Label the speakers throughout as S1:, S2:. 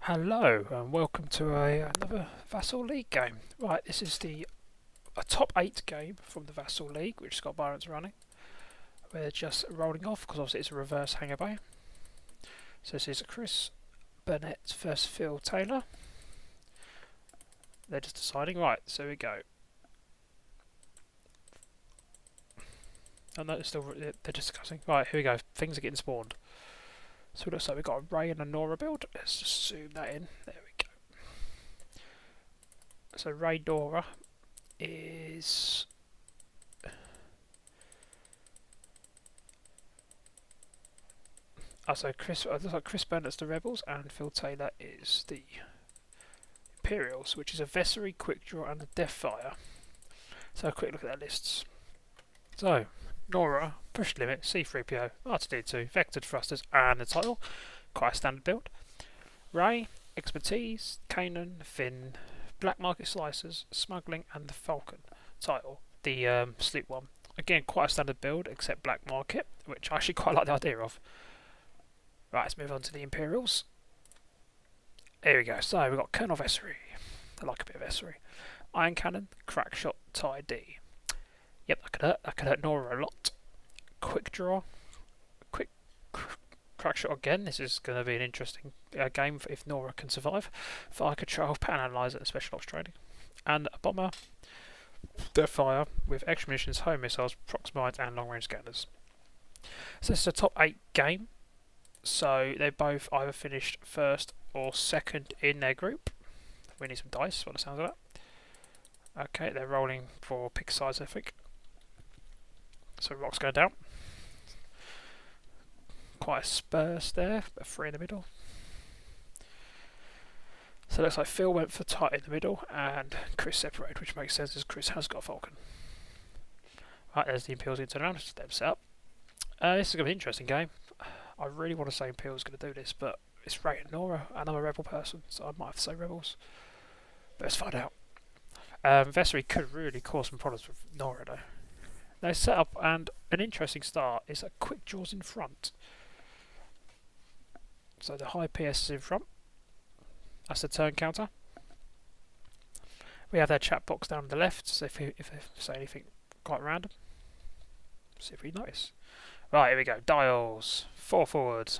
S1: Hello and welcome to another Vassal League game. Right, this is a top 8 game from the Vassal League, which has got Byrant running. We're just rolling off because obviously it's a reverse hangar. So this is Chris Burnett versus Phil Taylor. They're just deciding. Right, so we go. Oh no, they're just discussing. Right, here we go. Things are getting spawned. So it looks like we've got a Rey and a Norra build. Let's just zoom that in. There we go. So Rey Norra is so Chris. It looks like Chris Bennett's the Rebels and Phil Taylor is the Imperials, which is a Vessery, Quickdraw, and a Deathfire. So a quick look at their lists. So Norra, push limit, C3PO, R2D2, vectored thrusters, and the title. Quite a standard build. Rey, expertise, Kanan, Finn, black market slicers, smuggling, and the Falcon. Title, the sleep one. Again, quite a standard build, except black market, which I actually quite like the idea of. Right, let's move on to the Imperials. Here we go. So we've got Colonel Vessery. I like a bit of Vessery. Iron Cannon, Crack Shot, Tie D. Yep, that could hurt. That could hurt Norra a lot. Quick Draw, Quick Crack Shot again. This is going to be an interesting game if Norra can survive. Fire Control, Pattern Analyzer, and Special Ops Training. And a Bomber, Deathfire with extra munitions, home missiles, prox mines, and long range scanners. So this is a top 8 game. So they both either finished first or second in their group. We need some dice, what it sounds like. Okay, they're rolling for pick size, I think. So rocks going down. Quite a spurs there, but 3 in the middle. So it looks like Phil went for tight in the middle and Chris separated, which makes sense as Chris has got a Falcon. Right, there's the Imperials going to turn around, just them set up. This is going to be an interesting game. I really want to say Imperials going to do this, but it's Rey and Norra, and I'm a Rebel person, so I might have to say Rebels. But let's find out. Vessery could really cause some problems with Norra though. They set up, and an interesting start is that Quick Draws in front. So the high PS is in front. That's the turn counter. We have their chat box down on the left, so if they say anything quite random, see if we notice. Right, here we go. Dials. 4 forward,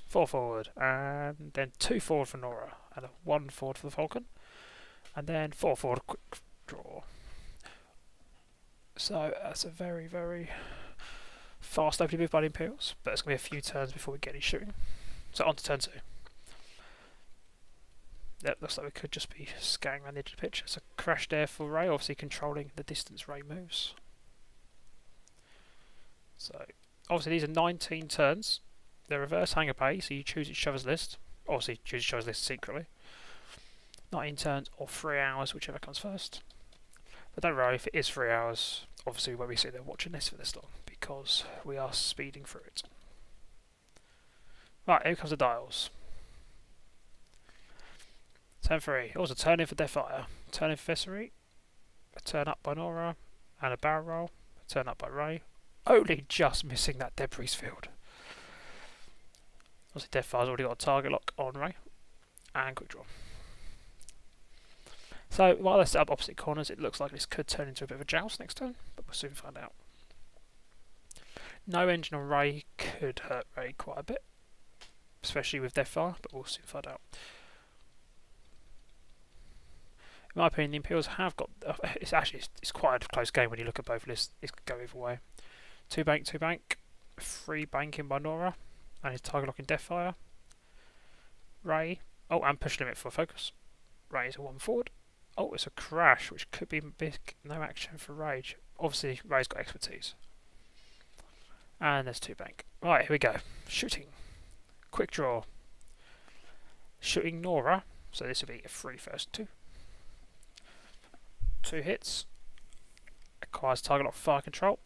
S1: 4 forward, and then 2 forward for Norra, and a 1 forward for the Falcon, and then 4 forward Quick Draw. So that's a very, very fast opening move by the Imperials, but it's going to be a few turns before we get any shooting. So on to turn 2. That looks like we could just be scanning around the edge of the pitch. It's a crash there for Rey, obviously controlling the distance Rey moves. So obviously these are 19 turns. They're reverse hangar pay, so you choose each other's list. Obviously choose each other's list secretly. 19 turns or 3 hours, whichever comes first. But don't worry, if it is 3 hours, obviously we won't be sitting there watching this for this long, because we are speeding through it. Right, here comes the dials. Turn 3. Also turn in for Deathfire. Turn in for Vessery. A turn up by Norra. And a barrel roll. A turn up by Rey. Only just missing that debris field. Obviously Deathfire's already got a target lock on Rey. And Quick Draw. So while they're set up opposite corners, it looks like this could turn into a bit of a joust next turn, but we'll soon find out. No engine on Rey could hurt Rey quite a bit, especially with Deathfire, but we'll soon find out. In my opinion, the Imperials have got. It's quite a close game when you look at both lists. It could go either way. 2 bank, 2 bank, 3 banking by Norra, and his target locking Deathfire. Rey, and push limit for focus. Rey is a 1 forward. Oh, it's a crash, which could be big. No action for Rage. Obviously, Rey's got expertise. And there's 2 bank. Right, here we go. Shooting. Quick Draw. Shooting Norra. So this will be a 3 first 2. 2 hits. Acquires target lock fire control.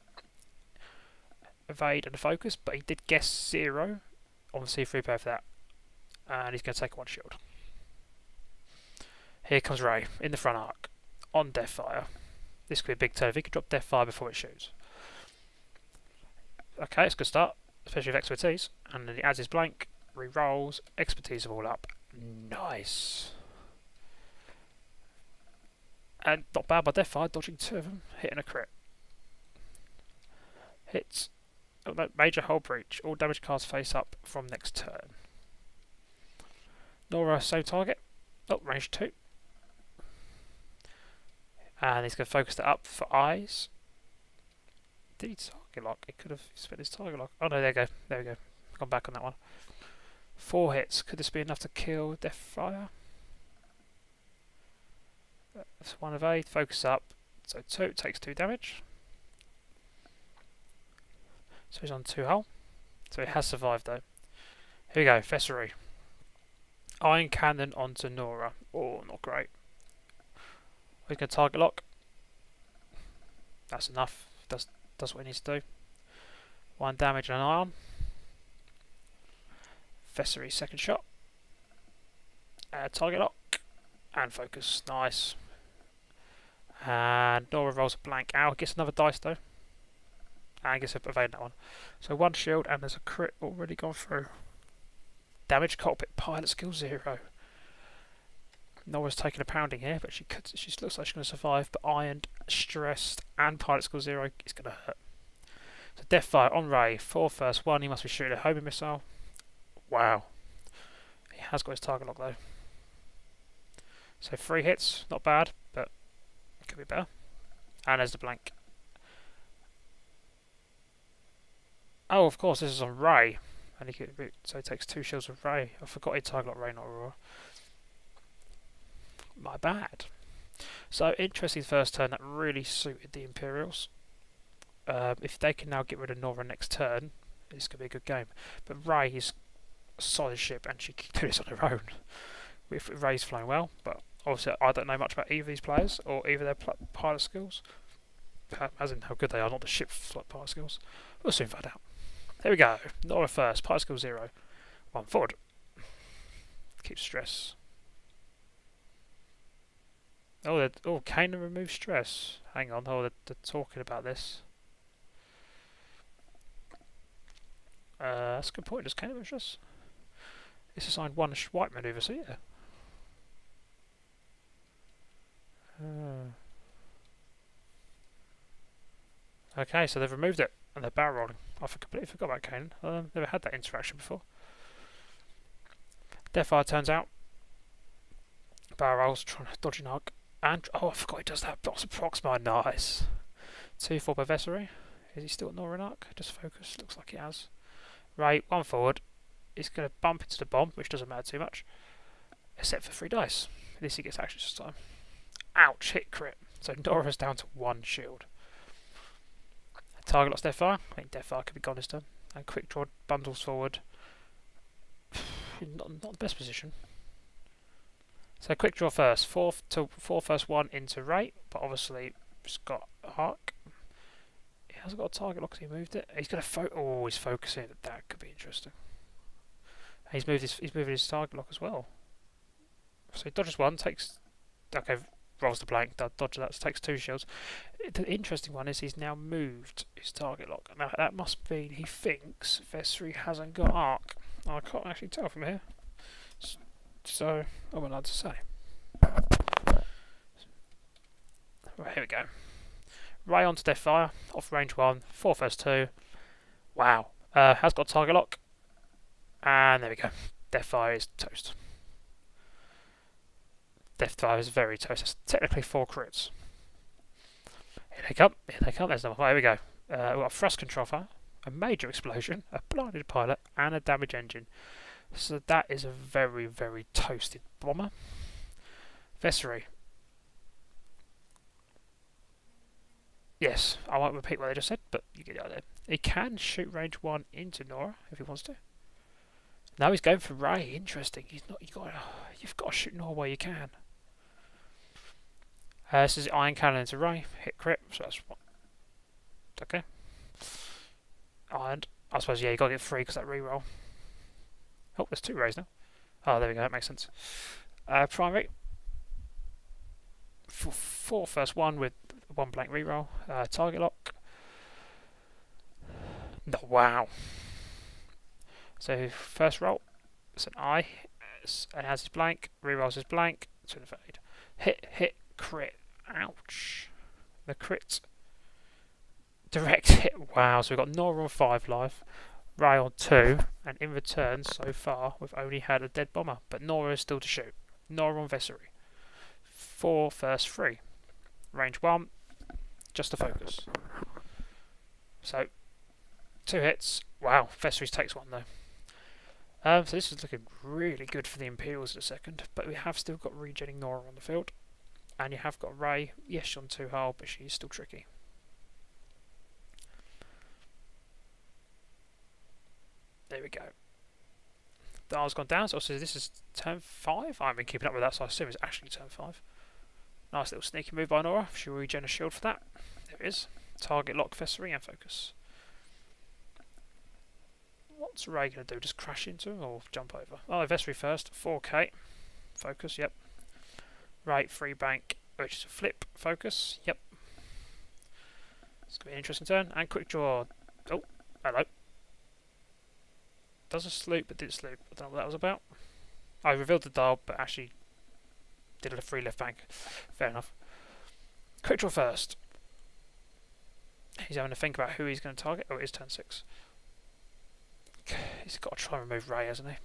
S1: Evade and focus, but he did guess 0 on the C3PO for that. And he's going to take 1 shield. Here comes Rey in the front arc on Deathfire. This could be a big turn if he could drop Deathfire before it shoots. Okay, it's a good start, especially with expertise. And then he adds his blank, re-rolls, expertise are all up. Nice. And not bad by Deathfire, dodging 2 of them, hitting a crit. Hits. Oh, no, major hull breach. All damage cards face up from next turn. Norra, same target. Oh, range 2. And he's going to focus that up for eyes. Did he target lock? He could have spent his target lock. Oh no, there we go. There we go. Gone back on that one. 4 hits. Could this be enough to kill Deathfire? That's 1 of 8. Focus up. So 2 takes 2 damage. So he's on 2 hull. So he has survived though. Here we go. Vessery. Iron Cannon onto Norra. Oh, not great. We can target lock. That's enough. Does what it needs to do. 1 damage and an arm. Vessery second shot. Target lock. And focus. Nice. And Norra rolls a blank. Ow, gets another dice though. And gets evading that one. So 1 shield and there's a crit already gone through. Damage cockpit pilot skill 0. Norra's taking a pounding here, but she looks like she's going to survive. But ironed, stressed, and pilot skill 0 is going to hurt. So Deathfire on Rey, 4 first 1. He must be shooting a homing missile. Wow. He has got his target lock though. So 3 hits, not bad, but it could be better. And there's the blank. Oh, of course, this is on Rey. And so he takes 2 shields with Rey. I forgot he target locked Rey and Norra. My bad. So interesting first turn, that really suited the Imperials. If they can now get rid of Norra next turn, it's going to be a good game. But Rey is a solid ship and she can do this on her own. If Rey's flying well, but obviously I don't know much about either of these players or either their pilot skills. As in how good they are, not the ship's pilot skills. We'll soon find out. Here we go. Norra first, pilot skill 0. 1 forward. Keep stress. Oh, Kanan removes stress. Hang on, they're talking about this. That's a good point. Does Kanan remove stress? It's assigned 1 swipe maneuver, so yeah. Okay, so they've removed it and they're barrel rolling. I completely forgot about Kanan. Never had that interaction before. Deathfire turns out. Barrel rolls, trying to dodge an arc. And oh, I forgot he does that. Blocks a Proxmine. Nice. 2-4 by Vessery. Is he still at Norra arc? Just focus. Looks like he has. Right, 1 forward. He's going to bump into the bomb, which doesn't matter too much. Except for 3 dice. At least he gets actions this time. Ouch, hit crit. So Norra's down to 1 shield. Target locks Deathfire. I think Deathfire could be gone this turn. And Quickdraw bundles forward. not the best position. So Quickdraw first. 4 first 1 into Rey, but obviously it's got arc. He hasn't got a target lock because he moved it. He's going to he's focusing. That could be interesting. And he's moving his target lock as well. So he dodges 1, takes. Okay, rolls the blank. Dodges that, so takes 2 shields. The interesting one is he's now moved his target lock. Now that must mean he thinks Vessery hasn't got arc. I can't actually tell from here. So I'm allowed to say. Right, here we go. Rey onto Deathfire, off range 1, 4 first 2. Wow. Has got target lock. And there we go. Deathfire is toast. Deathfire is very toast. That's technically 4 crits. Here they come. Here they come. There's number 5. Here we go. We've got a thrust control fire, a major explosion, a blinded pilot, and a damage engine. So that is a very, very toasted bomber. Vessery. Yes, I won't repeat what they just said, but you get the idea. He can shoot range 1 into Norra if he wants to. Now he's going for Rey. Interesting. You've got to shoot Norra where you can. This is Iron Cannon into Rey. Hit crit. So that's what. Okay. And I suppose you got to get 3 because that reroll. Oh, there's 2 Reys now. Oh, there we go. That makes sense. Primary. 4 first 1 with 1 blank reroll. Target lock. No, wow. So first roll, it's an eye. And has his blank, rerolls his blank, to the fade. Hit, crit. Ouch. The crit. Direct hit. Wow, so we've got Norra on 5 life, Rey on 2, and in return, so far, we've only had a dead bomber. But Norra is still to shoot. Norra on Vessery. 4 first 3. Range 1, just to focus. So, 2 hits. Wow, Vessery takes 1 though. So this is looking really good for the Imperials in a second, but we have still got regenning Norra on the field. And you have got Rey. Yes, she's on 2 hull, but she's still tricky. There we go. Dial's gone down, so this is turn 5. I haven't been keeping up with that, so I assume it's actually turn 5. Nice little sneaky move by Norra. She'll regen a shield for that. There it is. Target lock, Vessery, and focus. What's Rey going to do? Just crash into him or jump over? Oh, Vessery first. 4k. Focus, yep. Rey, free bank, which is a flip. Focus, yep. It's going to be an interesting turn. And quick draw. Oh, hello. Does a sloop, but didn't sloop. I don't know what that was about. I revealed the dial, but actually did a free left bank. Fair enough. Quick draw first. He's having to think about who he's going to target. Oh, it is turn 6. He's got to try and remove Rey, hasn't he?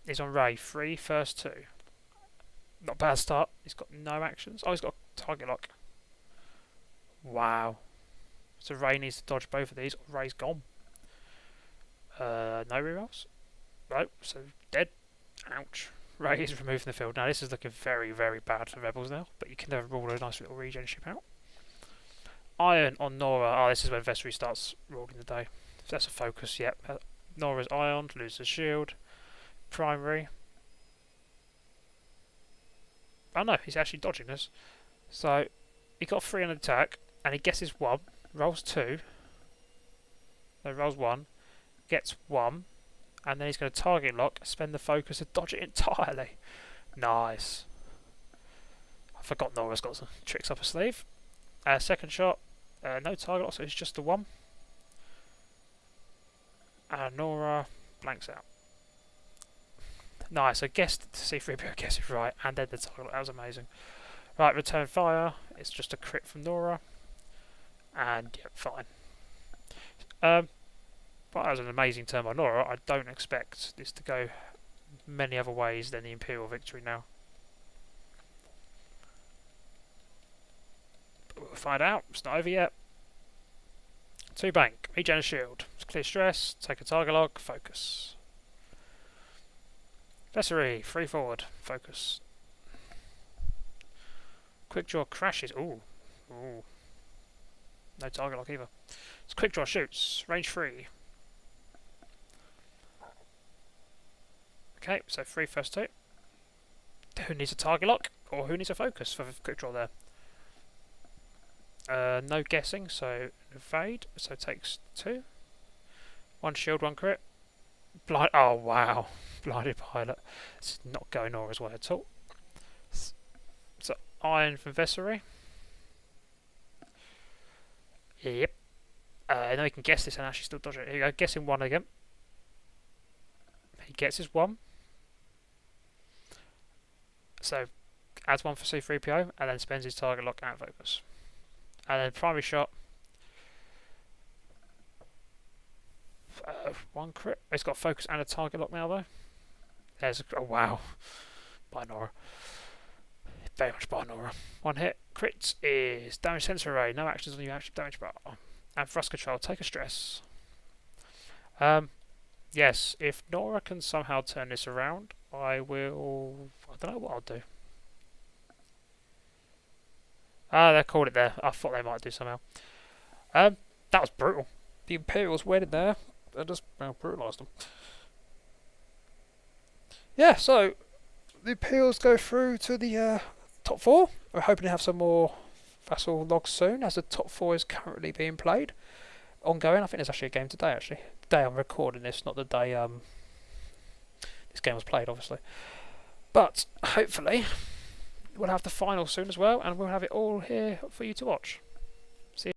S1: He's on Rey. 3 first 2. Not a bad start. He's got no actions. Oh, he's got a target lock. Wow. So Rey needs to dodge both of these, or Rey's gone. No rerolls? No, so dead. Ouch. Rey is removed from the field. Now this is looking very, very bad for Rebels now, but you can never rule a nice little regen ship out. Iron on Norra. Oh, this is when Vessery starts ruling the day. So that's a focus, yep. Norra's ironed, loses shield. Primary. Oh no, he's actually dodging this. So, he got 3 on attack, and he guesses 1, rolls 2, no, rolls 1, gets 1, and then he's going to target lock, spend the focus to dodge it entirely. Nice. I forgot Norra's got some tricks up her sleeve. Second shot, no target lock, so it's just the 1. And Norra blanks out. Nice, I guessed C3PO guessed it right, and then the target lock. That was amazing. Right, return fire. It's just a crit from Norra. And, yeah, fine. But that was an amazing turn by Norra. I don't expect this to go many other ways than the Imperial victory now. But we'll find out. It's not over yet. 2 bank. Regen a shield. Clear stress. Take a target lock. Focus. Vessery. 3 forward. Focus. Quick draw crashes. Ooh. Ooh. No target lock either. It's quick draw shoots. Range 3. Okay, so 3 first 2. Who needs a target lock? Or who needs a focus for quick draw there? No guessing, so evade. So takes 2. 1 shield, 1 crit. Blind. Oh wow. Blinded pilot. This is not going Norra's way at all. So iron from Vessery. Yep. Now he can guess this and actually still dodge it. Here you go, guessing 1 again. He gets his 1. So adds 1 for C3PO and then spends his target lock and focus. And then primary shot. 1 crit. He's got focus and a target lock now though. There's a, oh wow. By Norra. Very much by Norra. 1 hit. Crit is damage sensor array. No actions on your active damage bar. And thrust control. Take a stress. Yes, if Norra can somehow turn this around, I will... I don't know what I'll do. Ah, they called it there. I thought they might do somehow. That was brutal. The Imperials went there and just brutalised them. Yeah, so the Imperials go through to the top 4. We're hoping to have some more Vassal logs soon, as the top 4 is currently being played. Ongoing. I think there's actually a game today, actually. The day I'm recording this, not the day this game was played, obviously. But hopefully we'll have the final soon as well, and we'll have it all here for you to watch. See you.